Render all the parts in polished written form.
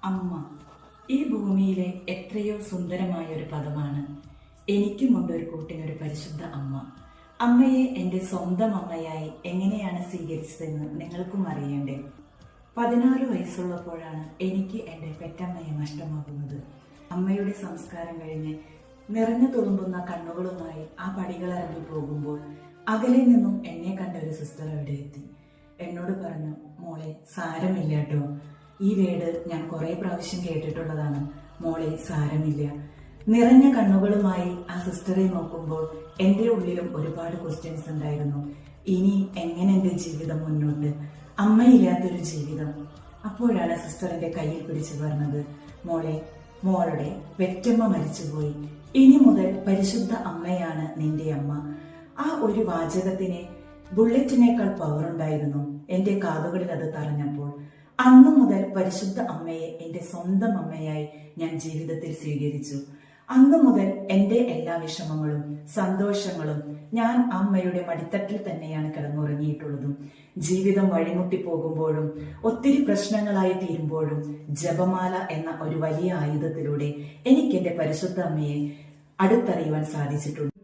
അമ്മ ഈ ഭൂമിയിലെ എത്രയോ സുന്ദരമായ ഒരു പദമാണ്. എനിക്കുമുണ്ട് ഒരു കൂട്ടിനൊരു പരിശുദ്ധ അമ്മ. അമ്മയെ എൻ്റെ സ്വന്തം അമ്മയായി എങ്ങനെയാണ് സ്വീകരിച്ചതെന്ന് നിങ്ങൾക്കും അറിയണ്ടേ. 16 വയസ്സുള്ളപ്പോഴാണ് എനിക്ക് എൻ്റെ പെറ്റമ്മയെ നഷ്ടമാകുന്നത്. അമ്മയുടെ സംസ്കാരം കഴിഞ്ഞ് നിറഞ്ഞു തുളുമ്പുന്ന കണ്ണുകളുമായി ആ പടികളിറങ്ങി പോകുമ്പോൾ അകലെ നിന്നും എന്നെ കണ്ട ഒരു സിസ്റ്റർ അവിടെ എത്തി. എന്നോട് പറഞ്ഞു, മോളെ സാരമില്ല കേട്ടോ. ഈ വേട് ഞാൻ കുറെ പ്രാവശ്യം കേട്ടിട്ടുള്ളതാണ്. മോളെ സാരമില്ല. നിറഞ്ഞ കണ്ണുകളുമായി ആ സിസ്റ്ററെ നോക്കുമ്പോൾ എൻ്റെ ഉള്ളിലും ഒരുപാട് ക്വസ്റ്റ്യൻസ് ഉണ്ടായിരുന്നു. ഇനി എങ്ങനെ എൻ്റെ ജീവിതം മുന്നോട്ട്, അമ്മയില്ലാത്തൊരു ജീവിതം. അപ്പോഴാണ് സിസ്റ്ററിന്റെ കയ്യിൽ പിടിച്ചു പറഞ്ഞത്, മോളെ, മോളുടെ പെറ്റമ്മ മരിച്ചുപോയി. ഇനി മുതൽ പരിശുദ്ധ അമ്മയാണ് നിന്റെ അമ്മ. ആ ഒരു വാചകത്തിന് ബുള്ളറ്റിനേക്കാൾ പവർ ഉണ്ടായിരുന്നു. എന്റെ കാതുകളിൽ അത് തറഞ്ഞപ്പോൾ അന്നു മുതൽ പരിശുദ്ധ അമ്മയെ എന്റെ സ്വന്തം അമ്മയായി ഞാൻ ജീവിതത്തിൽ സ്വീകരിച്ചു. അന്നു മുതൽ എന്റെ എല്ലാ വിഷമങ്ങളും സന്തോഷങ്ങളും ഞാൻ അമ്മയുടെ മടിത്തട്ടിൽ തന്നെയാണ് കിടന്നുറങ്ങിയിട്ടുള്ളതും. ജീവിതം വഴിമുട്ടി പോകുമ്പോഴും ഒത്തിരി പ്രശ്നങ്ങളായി തീരുമ്പോഴും ജപമാല എന്ന ഒരു വലിയ ആയുധത്തിലൂടെ എനിക്ക് എന്റെ പരിശുദ്ധ അമ്മയെ അടുത്തറിയുവാൻ സാധിച്ചിട്ടുണ്ട്.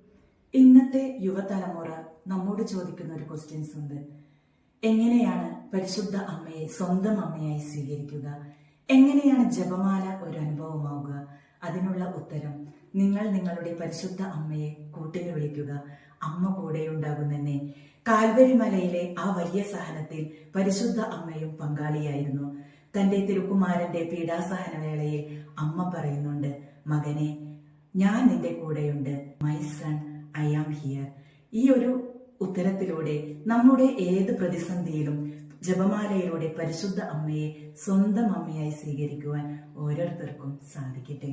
ഇന്നത്തെ യുവതലമുറ നമ്മോട് ചോദിക്കുന്ന ഒരു ക്വസ്റ്റ്യൻസ് ഉണ്ട്. എങ്ങനെയാണ് പരിശുദ്ധ അമ്മയെ സ്വന്തം അമ്മയായി സ്വീകരിക്കുക? എങ്ങനെയാണ് ജപമാല ഒരു അനുഭവമാവുക? അതിനുള്ള ഉത്തരം, നിങ്ങൾ നിങ്ങളുടെ പരിശുദ്ധ അമ്മയെ കൂട്ടിന് വിളിക്കുക. അമ്മ കൂടെയുണ്ടാകുന്നെന്നെ. കാൽവരി മലയിലെ ആ വലിയ സഹനത്തിൽ പരിശുദ്ധ അമ്മയും പങ്കാളിയായിരുന്നു. തന്റെ തിരുക്കുമാരന്റെ പീഡാസഹന വേളയിൽ അമ്മ പറയുന്നുണ്ട്, മകനെ, ഞാൻ നിന്റെ കൂടെയുണ്ട്. My son, I am here. ഈ ഒരു ഉത്തരത്തിലൂടെ നമ്മുടെ ഏത് പ്രതിസന്ധിയിലും ജപമാലയിലൂടെ പരിശുദ്ധ അമ്മയെ സ്വന്തം അമ്മയായി സ്വീകരിക്കുവാൻ ഓരോരുത്തർക്കും സാധിക്കട്ടെ.